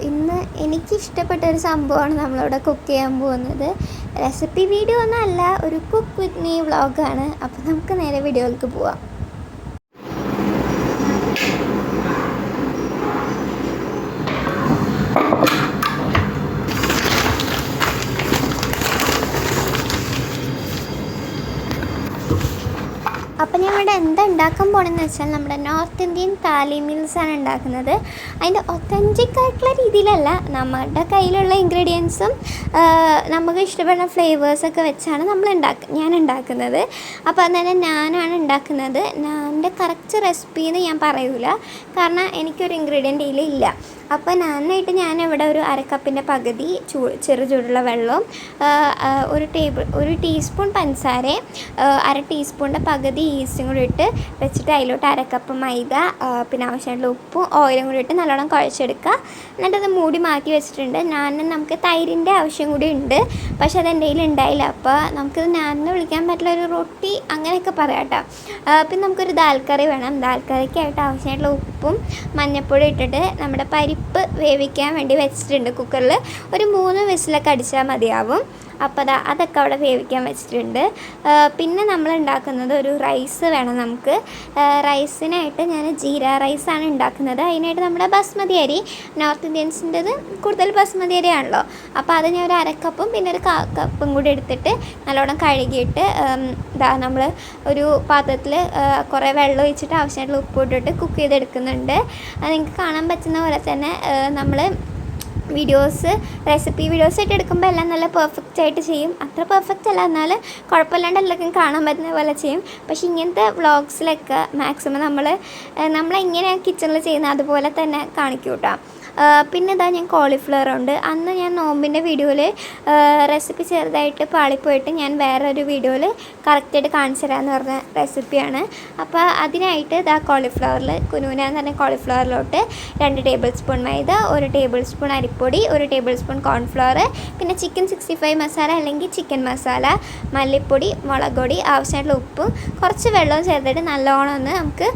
ഇന്ന് എനിക്കിഷ്ടപ്പെട്ട ഒരു സംഭവമാണ് നമ്മളിവിടെ കുക്ക് ചെയ്യാൻ പോകുന്നത്. റെസിപ്പി വീഡിയോ ഒന്നും അല്ല, ഒരു കുക്ക് വിത്ത് മീ വ്ളോഗാണ്. അപ്പോൾ നമുക്ക് നേരെ വീഡിയോയിലേക്ക് പോവാം. അപ്പോൾ ഞാൻ ഇവിടെ എന്താ ഉണ്ടാക്കാൻ പോകണമെന്ന് വെച്ചാൽ നമ്മുടെ നോർത്ത് ഇന്ത്യൻ താലി മീൽസാണ് ഉണ്ടാക്കുന്നത്. അതിൻ്റെ ഒത്തൻറ്റിക് ആയിട്ടുള്ള രീതിയിലല്ല, നമ്മുടെ കയ്യിലുള്ള ഇൻഗ്രീഡിയൻസും നമുക്ക് ഇഷ്ടപ്പെടുന്ന ഫ്ലേവേഴ്സൊക്കെ വെച്ചാണ് ഞാൻ ഉണ്ടാക്കുന്നത്. അപ്പോൾ അതുതന്നെ നാനാണ് ഉണ്ടാക്കുന്നത്. നാനിൻ്റെ കറക്റ്റ് റെസിപ്പി എന്ന് ഞാൻ പറയൂല, കാരണം എനിക്കൊരു ഇൻഗ്രീഡിയൻ്റ് ഇതിലില്ല. അപ്പോൾ നാനായിട്ട് ഞാനിവിടെ ഒരു അരക്കപ്പിൻ്റെ പകുതി ചെറു ചൂടുള്ള വെള്ളവും ഒരു ടീസ്പൂൺ പഞ്ചസാരയും 1/2 ടീസ്പൂണിൻ്റെ പകുതി ഈസ്റ്റും കൂടി ഇട്ട് വെച്ചിട്ട് അതിലോട്ട് അരക്കപ്പ് മൈദ, പിന്നെ ആവശ്യമായിട്ടുള്ള ഉപ്പും ഓയിലും കൂടി ഇട്ട് നല്ലോണം കുഴച്ചെടുക്കുക. എന്നിട്ടത് മൂടി മാറ്റി വെച്ചിട്ടുണ്ട്. നമുക്ക് തൈരിൻ്റെ ആവശ്യം കൂടി ഉണ്ട്, പക്ഷെ അത് എൻ്റെ കയ്യിൽ ഉണ്ടായില്ല. അപ്പോൾ നമുക്കിത് നാനിന് വിളിക്കാൻ പറ്റുള്ള ഒരു റൊട്ടി അങ്ങനെയൊക്കെ പറയാം കേട്ടോ. പിന്നെ നമുക്കൊരു ദാൽ കറി വേണം. ദാൽ കറിക്കായിട്ട് ആവശ്യമായിട്ടുള്ള ഉപ്പും മഞ്ഞൾപ്പൊടി ഇട്ടിട്ട് നമ്മുടെ പരിപ്പ് വേവിക്കാൻ വേണ്ടി വെച്ചിട്ടുണ്ട് കുക്കറിൽ. ഒരു 3 വിസിലൊക്കെ അടിച്ചാൽ മതിയാവും. അപ്പോൾ അതൊക്കെ അവിടെ വേവിക്കാൻ വെച്ചിട്ടുണ്ട്. പിന്നെ നമ്മൾ ഉണ്ടാക്കുന്നത് ഒരു റൈസ് വേണം നമുക്ക്. റൈസിനായിട്ട് ഞാൻ ജീര റൈസാണ് ഉണ്ടാക്കുന്നത്. അതിനായിട്ട് നമ്മുടെ ബസ്മതി അരി, നോർത്ത് ഇന്ത്യൻസിൻ്റെത് കൂടുതൽ ബസ്മതി അരിയാണല്ലോ. അപ്പോൾ അത് ഞാൻ ഒരു 1/2 കപ്പും പിന്നെ ഒരു 1/4 കപ്പും കൂടി എടുത്തിട്ട് നല്ലോണം കഴുകിയിട്ട് നമ്മൾ ഒരു പാത്രത്തിൽ കുറേ വെള്ളം ഒഴിച്ചിട്ട് ആവശ്യമായിട്ടുള്ള ഉപ്പ് ഇട്ടിട്ട് കുക്ക് ചെയ്തെടുക്കുന്നുണ്ട്. അത് നിങ്ങൾക്ക് കാണാൻ പറ്റുന്ന പോലെ തന്നെ നമ്മൾ റെസിപ്പി വീഡിയോസായിട്ട് എടുക്കുമ്പോൾ എല്ലാം നല്ല പെർഫെക്റ്റ് ആയിട്ട് ചെയ്യും. അത്ര പെർഫെക്റ്റ് അല്ല, എന്നാലും കുഴപ്പമില്ലാണ്ട് എല്ലാവർക്കും കാണാൻ പറ്റുന്ന പോലെ ചെയ്യും. പക്ഷേ ഇങ്ങനത്തെ വ്ളോഗ്സിലൊക്കെ മാക്സിമം നമ്മളെങ്ങനെയാണ് കിച്ചണിൽ ചെയ്യുന്നത് അതുപോലെ തന്നെ കാണിക്കും കേട്ടോ. പിന്നെ ഞാൻ കോളിഫ്ലവർ ഉണ്ട്. അന്ന് ഞാൻ നോമ്പിൻ്റെ വീഡിയോയിൽ റെസിപ്പി ചെറുതായിട്ട് പാളിപ്പോയിട്ട് ഞാൻ വേറൊരു വീഡിയോയിൽ കറക്റ്റായിട്ട് കാണിച്ചു തരാമെന്ന് പറഞ്ഞ റെസിപ്പിയാണ്. അപ്പോൾ അതിനായിട്ട് കോളിഫ്ലവറിൽ കുനുകുനാന്ന് പറഞ്ഞ കോളിഫ്ലവറിലോട്ട് 2 ടേബിൾ സ്പൂൺ മൈദ, 1 ടേബിൾ സ്പൂൺ അരിപ്പൊടി, 1 ടേബിൾ സ്പൂൺ കോൺഫ്ലവർ, പിന്നെ ചിക്കൻ 65 മസാല അല്ലെങ്കിൽ ചിക്കൻ മസാല, മല്ലിപ്പൊടി, മുളക് പൊടി, ആവശ്യമായിട്ടുള്ള ഉപ്പും കുറച്ച് വെള്ളവും ചേർത്തിട്ട് നല്ലോണം ഒന്ന് നമുക്ക്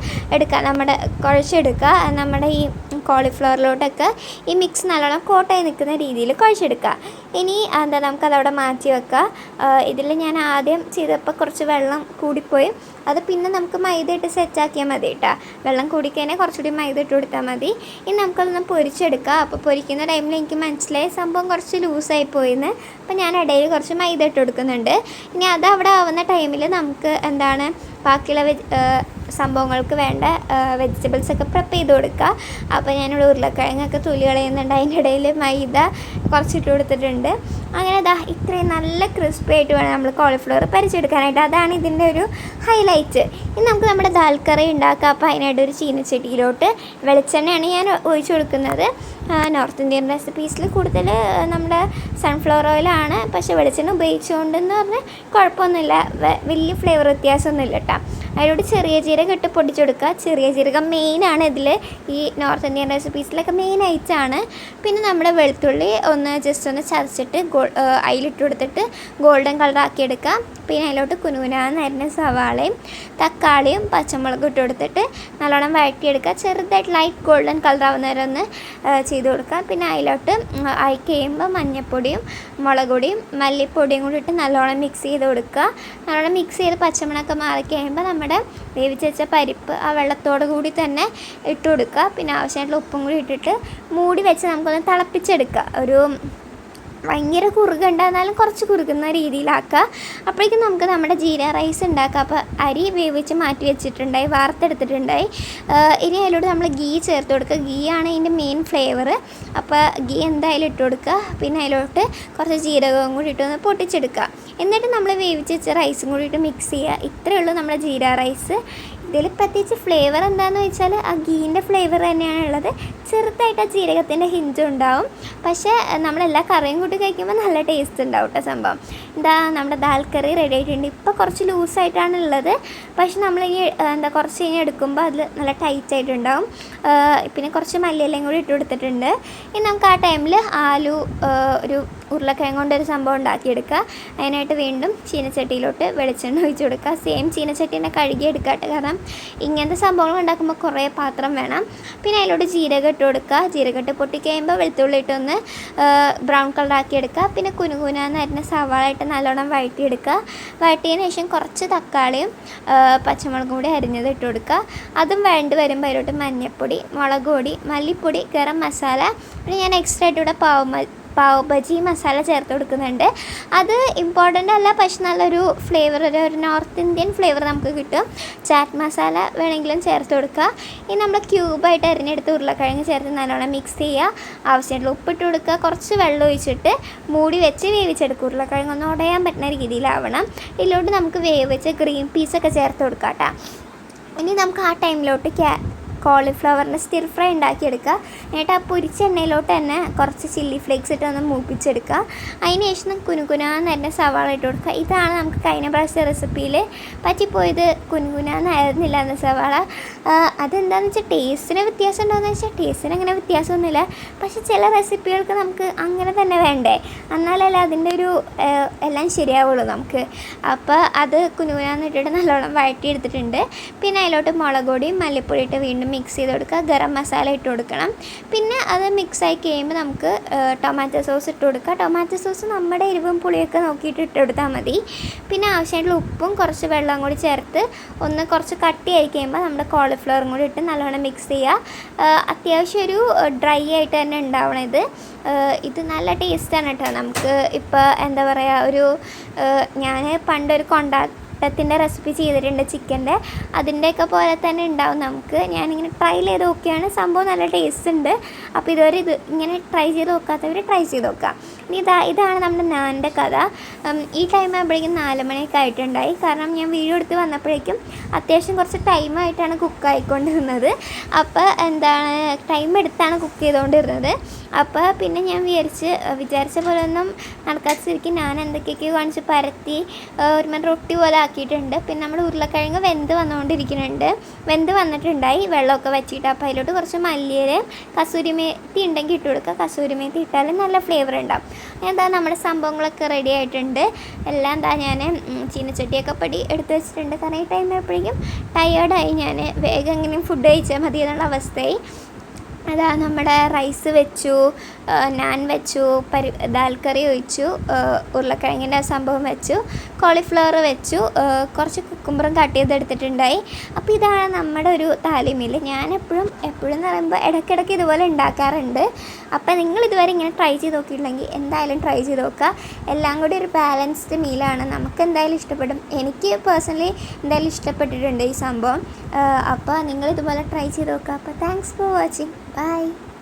കുഴച്ചെടുക്കുക. നമ്മുടെ ഈ കോളിഫ്ലവറിലോട്ടൊക്കെ ഈ മിക്സ് നല്ലോണം കോട്ടായി നിൽക്കുന്ന രീതിയിൽ കുഴച്ചെടുക്കുക. ഇനി നമുക്കതവിടെ മാറ്റി വെക്കുക. ഇതിൽ ഞാൻ ആദ്യം ചെയ്തപ്പോൾ കുറച്ച് വെള്ളം കൂടിപ്പോയി. അത് പിന്നെ നമുക്ക് മൈദ ഇട്ട് സെറ്റാക്കിയാൽ മതി കേട്ടോ. വെള്ളം കൂടിക്കഴിഞ്ഞാൽ കുറച്ചുകൂടി മൈദ ഇട്ട് കൊടുത്താൽ മതി. ഇനി നമുക്കതൊന്ന് പൊരിച്ചെടുക്കുക. അപ്പോൾ പൊരിക്കുന്ന ടൈമിൽ എനിക്ക് മനസ്സിലായ സംഭവം കുറച്ച് ലൂസായി പോയിന്ന്. അപ്പോൾ ഞാൻ ഇടയിൽ കുറച്ച് മൈദ ഇട്ട് കൊടുക്കുന്നുണ്ട്. ഇനി അത് അവിടെ ആവുന്ന ടൈമിൽ നമുക്ക് ബാക്കിയുള്ള സംഭവങ്ങൾക്ക് വേണ്ട വെജിറ്റബിൾസൊക്കെ പ്രിപ്പ് ചെയ്ത് കൊടുക്കുക. അപ്പോൾ ഞാനിവിടെ ഉരുളക്കിഴങ്ങൊക്കെ തൊലി കളയുന്നുണ്ട്. അതിൻ്റെ ഇടയിൽ മൈദ കുറച്ചിട്ട് കൊടുത്തിട്ടുണ്ട്. അങ്ങനെ ഇത്രയും നല്ല ക്രിസ്പി ആയിട്ട് വേണം നമ്മൾ കോളിഫ്ലവർ പരിച്ചെടുക്കാനായിട്ട്. അതാണ് ഇതിൻ്റെ ഒരു ഹൈലൈറ്റ്. ഇനി നമുക്ക് നമ്മുടെ ദാൽ കറി ഉണ്ടാക്കുക. അപ്പോൾ അതിനായിട്ട് ഒരു ചീനച്ചട്ടിയിലോട്ട് വെളിച്ചെണ്ണയാണ് ഞാൻ ഒഴിച്ചു കൊടുക്കുന്നത്. നോർത്ത് ഇന്ത്യൻ റെസിപ്പീസിൽ കൂടുതൽ നമ്മുടെ സൺഫ്ലവർ ഓയിലാണ്, പക്ഷേ വെളിച്ചെണ്ണ ഉപയോഗിച്ചുകൊണ്ടെന്ന് പറഞ്ഞാൽ കുഴപ്പമൊന്നുമില്ല, വലിയ ഫ്ലേവർ വ്യത്യാസമൊന്നുമില്ല കേട്ടോ. അതിലോട്ട് ചെറിയ ജീരകം ഇട്ട് പൊടിച്ചെടുക്കുക. ചെറിയ ജീരകം മെയിനാണ് ഇതിൽ, ഈ നോർത്ത് ഇന്ത്യൻ റെസിപ്പീസിലൊക്കെ മെയിൻ ഐറ്റമാണ്. പിന്നെ നമ്മുടെ വെളുത്തുള്ളി ജസ്റ്റ് ഒന്ന് ചതച്ചിട്ട് അതിലിട്ട് കൊടുത്തിട്ട് ഗോൾഡൻ കളർ ആക്കിയെടുക്കുക. പിന്നെ അതിലോട്ട് കുനുകുനാന്ന് അരിഞ്ഞ സവാളയും തക്കാളിയും പച്ചമുളകും ഇട്ട് കൊടുത്തിട്ട് നല്ലോണം വഴറ്റിയെടുക്കുക. ചെറുതായിട്ട് ലൈറ്റ് ഗോൾഡൻ കളർ ആവുന്ന വരെ ഒന്ന് ചെയ്ത് കൊടുക്കുക. പിന്നെ അതിലോട്ട് ആയി കഴിയുമ്പോൾ മഞ്ഞൾപ്പൊടിയും മുളക് പൊടിയും മല്ലിപ്പൊടിയും കൂടി ഇട്ട് നല്ലോണം മിക്സ് ചെയ്ത് കൊടുക്കുക. നല്ലോണം മിക്സ് ചെയ്ത് പച്ചമുളകൊക്കെ മാറി കഴിയുമ്പോൾ നമ്മുടെ വേവിച്ച് വെച്ച പരിപ്പ് ആ വെള്ളത്തോടു കൂടി തന്നെ ഇട്ട് കൊടുക്കുക. പിന്നെ ആവശ്യമായിട്ടുള്ള ഉപ്പും കൂടി ഇട്ടിട്ട് മൂടി വെച്ച് നമുക്കൊന്ന് തിളപ്പിച്ചെടുക്കുക. ഒരു ഭയങ്കര കുറുകുണ്ടായിരുന്നാലും കുറച്ച് കുറുകുന്ന രീതിയിലാക്കുക. അപ്പോഴേക്കും നമുക്ക് നമ്മുടെ ജീര റൈസ് ഉണ്ടാക്കുക. അപ്പോൾ അരി വേവിച്ച് മാറ്റി വെച്ചിട്ടുണ്ടായി, വാർത്തെടുത്തിട്ടുണ്ടായി. ഇനി അതിലോട്ട് നമ്മൾ ഗീ ചേർത്ത് കൊടുക്കുക. ഗീ ആണ് ഇതിൻ്റെ മെയിൻ ഫ്ലേവർ. അപ്പോൾ ഗീ എന്തായാലും ഇട്ട് കൊടുക്കുക. പിന്നെ അതിലോട്ട് കുറച്ച് ജീരകവും കൂടി ഇട്ടൊന്ന് പൊട്ടിച്ചെടുക്കുക. എന്നിട്ട് നമ്മൾ വേവിച്ച് വെച്ച റൈസും കൂടി ഇട്ട് മിക്സ് ചെയ്യുക. ഇത്രയേ ഉള്ളൂ നമ്മുടെ ജീര റൈസ്. ഇതിൽ പ്രത്യേകിച്ച് ഫ്ലേവർ എന്താണെന്ന് വെച്ചാൽ ആ ഗീൻ്റെ ഫ്ലേവർ തന്നെയാണുള്ളത്. ചെറുതായിട്ട് ആ ജീരകത്തിൻ്റെ ഹിഞ്ചും ഉണ്ടാവും. പക്ഷേ നമ്മളെല്ലാ കറിയും കൂട്ടി കഴിക്കുമ്പോൾ നല്ല ടേസ്റ്റ് ഉണ്ടാവും കേട്ടോ സംഭവം. നമ്മുടെ ദാൽ കറി റെഡി ആയിട്ടുണ്ട്. ഇപ്പോൾ കുറച്ച് ലൂസായിട്ടാണ് ഉള്ളത്, പക്ഷെ നമ്മളിനി കുറച്ച് കഴിഞ്ഞ് എടുക്കുമ്പോൾ അതിൽ നല്ല ടൈറ്റായിട്ടുണ്ടാവും. പിന്നെ കുറച്ച് മല്ലിയിലയും കൂടി ഇട്ട് കൊടുത്തിട്ടുണ്ട്. ഇനി നമുക്ക് ആ ടൈമിൽ ആലു ഒരു ഉരുളക്കിഴങ്ങ് കൊണ്ടൊരു സംഭവം ഉണ്ടാക്കിയെടുക്കുക. അതിനായിട്ട് വീണ്ടും ചീനച്ചട്ടിയിലോട്ട് വെളിച്ചെണ്ണ ഒഴിച്ച് കൊടുക്കുക. സെയിം ചീനച്ചട്ടീനെ കഴുകി എടുക്കട്ടെ, കാരണം ഇങ്ങനത്തെ സംഭവങ്ങൾ ഉണ്ടാക്കുമ്പോൾ കുറേ പാത്രം വേണം. പിന്നെ അതിലോട്ട് ജീരകം ഇട്ട് കൊടുക്കുക. ജീരകം ഇട്ട് പൊട്ടിക്കഴിയുമ്പോൾ വെളുത്തുള്ളി ഇട്ടൊന്ന് ബ്രൗൺ കളർ ആക്കിയെടുക്കുക. പിന്നെ കുനുകുനാന്ന് അരിഞ്ഞ സവാള ഇട്ട് നല്ലോണം വഴറ്റിയെടുക്കുക. വഴറ്റിയതിന് ശേഷം കുറച്ച് തക്കാളിയും പച്ചമുളകും കൂടി അരിഞ്ഞത് ഇട്ട് കൊടുക്കുക. അതും വഴണ്ട് വരുമ്പോൾ അതിലോട്ട് മഞ്ഞൾപ്പൊടി, മുളക് പൊടി, മല്ലിപ്പൊടി, ഗരം മസാല, പിന്നെ ഞാൻ എക്സ്ട്രാ ആയിട്ട് ഇവിടെ പാവ് ബജി മസാല ചേർത്ത് കൊടുക്കുന്നുണ്ട്. അത് ഇമ്പോർട്ടൻ്റ് അല്ല, പക്ഷെ നല്ലൊരു ഫ്ലേവർ, ഒരു നോർത്ത് ഇന്ത്യൻ ഫ്ലേവർ നമുക്ക് കിട്ടും. ചാറ്റ് മസാല വേണമെങ്കിലും ചേർത്ത് കൊടുക്കുക. ഇനി നമ്മൾ ക്യൂബായിട്ട് അരിഞ്ഞെടുത്ത് ഉരുളക്കിഴങ്ങ് ചേർത്ത് നല്ലോണം മിക്സ് ചെയ്യുക. ആവശ്യമായിട്ടുള്ള ഉപ്പിട്ട് കൊടുക്കുക. കുറച്ച് വെള്ളം ഒഴിച്ചിട്ട് മൂടി വെച്ച് വേവിച്ചെടുക്കുക. ഉരുളക്കിഴങ്ങ് ഒന്ന് ഉടയാൻ പറ്റുന്ന രീതിയിലാവണം. ഇതിലോട്ട് നമുക്ക് വേവിച്ച് ഗ്രീൻ പീസൊക്കെ ചേർത്ത് കൊടുക്കാം കേട്ടോ. ഇനി നമുക്ക് ആ ടൈമിലോട്ട് കോളിഫ്ലവറിൻ്റെ സ്റ്റിർ ഫ്രൈ ഉണ്ടാക്കിയെടുക്കുക. എന്നിട്ട് ആ പൊരിച്ച എണ്ണയിലോട്ട് തന്നെ കുറച്ച് ചില്ലി ഫ്ലേക്സ് ഇട്ട് ഒന്ന് മൂപ്പിച്ചെടുക്കുക. അതിന് ശേഷം കുനുകുനാന്ന് തന്നെ സവാള ഇട്ട് കൊടുക്കുക. ഇതാണ് നമുക്ക് കഴിഞ്ഞ പ്രാവശ്യത്തെ റെസിപ്പിയിൽ പറ്റിപ്പോയത്. കുനുകുനാന്നായിരുന്നില്ല എന്ന സവാള. അതെന്താണെന്ന് വെച്ചാൽ ടേസ്റ്റിന് വ്യത്യാസം ഉണ്ടോയെന്ന് വെച്ചാൽ ടേസ്റ്റിന് അങ്ങനെ വ്യത്യാസമൊന്നുമില്ല. പക്ഷെ ചില റെസിപ്പികൾക്ക് നമുക്ക് അങ്ങനെ തന്നെ വേണ്ടേ, എന്നാലല്ലേ അതിൻ്റെ ഒരു എല്ലാം ശരിയാവുള്ളൂ നമുക്ക്. അപ്പോൾ അത് കുനുകുനാന്ന് ഇട്ടിട്ട് നല്ലോണം വഴറ്റിയെടുത്തിട്ടുണ്ട്. പിന്നെ അതിലോട്ട് മുളക് പൊടിയും മല്ലിപ്പൊടി ഇട്ട് വീണ്ടും മിക്സ് ചെയ്ത് കൊടുക്കുക. ഗരം മസാല ഇട്ട് കൊടുക്കണം. പിന്നെ അത് മിക്സായി കഴിയുമ്പോൾ നമുക്ക് ടൊമാറ്റോ സോസ് ഇട്ട് കൊടുക്കുക. ടൊമാറ്റോ സോസ് നമ്മുടെ എരിവും പുളിയൊക്കെ നോക്കിയിട്ട് ഇട്ട് കൊടുത്താൽ മതി. പിന്നെ ആവശ്യമായിട്ടുള്ള ഉപ്പും കുറച്ച് വെള്ളം കൂടി ചേർത്ത് ഒന്ന് കുറച്ച് കട്ടിയായി കഴിയുമ്പോൾ നമ്മുടെ കോളിഫ്ലവറും കൂടി ഇട്ട് നല്ലോണം മിക്സ് ചെയ്യുക. അത്യാവശ്യം ഒരു ഡ്രൈ ആയിട്ട് തന്നെ ഉണ്ടാവണം ഇത് നല്ല ടേസ്റ്റാണ് കേട്ടോ. നമുക്ക് ഇപ്പോൾ എന്താ പറയുക, ഒരു ഞാൻ പണ്ടൊരു ത്തിൻ്റെ റെസിപ്പി ചെയ്തിട്ടുണ്ട് ചിക്കൻ്റെ, അതിൻ്റെയൊക്കെ പോലെ തന്നെ ഉണ്ടാവും നമുക്ക്. ഞാനിങ്ങനെ ട്രൈ ചെയ്ത് നോക്കിയാണ്, സംഭവം നല്ല ടേസ്റ്റ് ഉണ്ട്. അപ്പോൾ ഇതുവരെ ഇങ്ങനെ ട്രൈ ചെയ്ത് നോക്കാത്തവർ ട്രൈ ചെയ്ത് നോക്കാം. ഇനി ഇതാണ് നമ്മുടെ നാനിൻ്റെ കഥ. ഈ ടൈം ആകുമ്പോഴേക്കും 4 മണിയൊക്കെ ആയിട്ടുണ്ടായി. കാരണം ഞാൻ വീഡിയോ എടുത്ത് വന്നപ്പോഴേക്കും അത്യാവശ്യം കുറച്ച് ടൈമായിട്ടാണ് കുക്കായിക്കൊണ്ടിരുന്നത്. അപ്പോൾ എന്താണ് ടൈം എടുത്താണ് കുക്ക് ചെയ്തുകൊണ്ടിരുന്നത്. അപ്പോൾ പിന്നെ ഞാൻ വിചാരിച്ച പോലെ ഒന്നും നടക്കാത്ത സ്ഥിതിക്ക് ഞാൻ എന്തൊക്കെയൊക്കെയോ കാണിച്ച് പരത്തി ഒരുമാതിരി റൊട്ടി പോലെ ആക്കിയിട്ടുണ്ട്. പിന്നെ നമ്മുടെ ഉരുളക്കിഴങ്ങ് വെന്ത് വന്നിട്ടുണ്ടായി, വെള്ളമൊക്കെ വച്ചിട്ട്. അപ്പോൾ അതിലോട്ട് കുറച്ച് മല്ലിയിലയും കസൂരി മേത്തി ഉണ്ടെങ്കിൽ ഇട്ട് കൊടുക്കുക. കസൂരി മേത്തി ഇട്ടാലും നല്ല ഫ്ലേവർ ഉണ്ടാവും. എന്താ നമ്മുടെ സംഭവങ്ങളൊക്കെ റെഡി ആയിട്ടുണ്ട്. എല്ലാം ഞാൻ ചീനച്ചട്ടിയൊക്കെ എടുത്ത് വെച്ചിട്ടുണ്ട്. കാരണം ഈ ടൈം ആയപ്പോഴേക്കും ടയേർഡായി, ഞാൻ വേഗം എങ്ങനെയും ഫുഡ് കഴിച്ചാൽ മതി എന്നുള്ള അവസ്ഥയായി. അതാ നമ്മുടെ റൈസ് വെച്ചു, നാൻ വെച്ചു, ദാൽ കറി ഒഴിച്ചു, ഉരുളക്കിഴങ്ങിൻ്റെ സംഭവം വെച്ചു, കോളിഫ്ലവർ വെച്ചു, കുറച്ച് കുക്കുംബറും കട്ട് ചെയ്തെടുത്തിട്ടുണ്ടായി. അപ്പോൾ ഇതാണ് നമ്മുടെ ഒരു താലി മീൽ. ഞാൻ എപ്പോഴും എന്ന് പറയുമ്പോൾ ഇടയ്ക്കിടയ്ക്ക് ഇതുപോലെ ഉണ്ടാക്കാറുണ്ട്. അപ്പോൾ നിങ്ങൾ ഇതുവരെ ഇങ്ങനെ ട്രൈ ചെയ്ത് നോക്കിയിട്ടില്ലെങ്കിൽ എന്തായാലും ട്രൈ ചെയ്ത് നോക്കുക. എല്ലാം കൂടി ഒരു ബാലൻസ്ഡ് മീലാണ്. നമുക്ക് എന്തായാലും ഇഷ്ടപ്പെടും. എനിക്ക് പേഴ്സണലി എന്തായാലും ഇഷ്ടപ്പെട്ടിട്ടുണ്ട് ഈ സംഭവം. അപ്പോൾ നിങ്ങൾ ഇതുപോലെ ട്രൈ ചെയ്ത് നോക്കുക. അപ്പോൾ താങ്ക്സ് ഫോർ വാച്ചിങ്. Bye.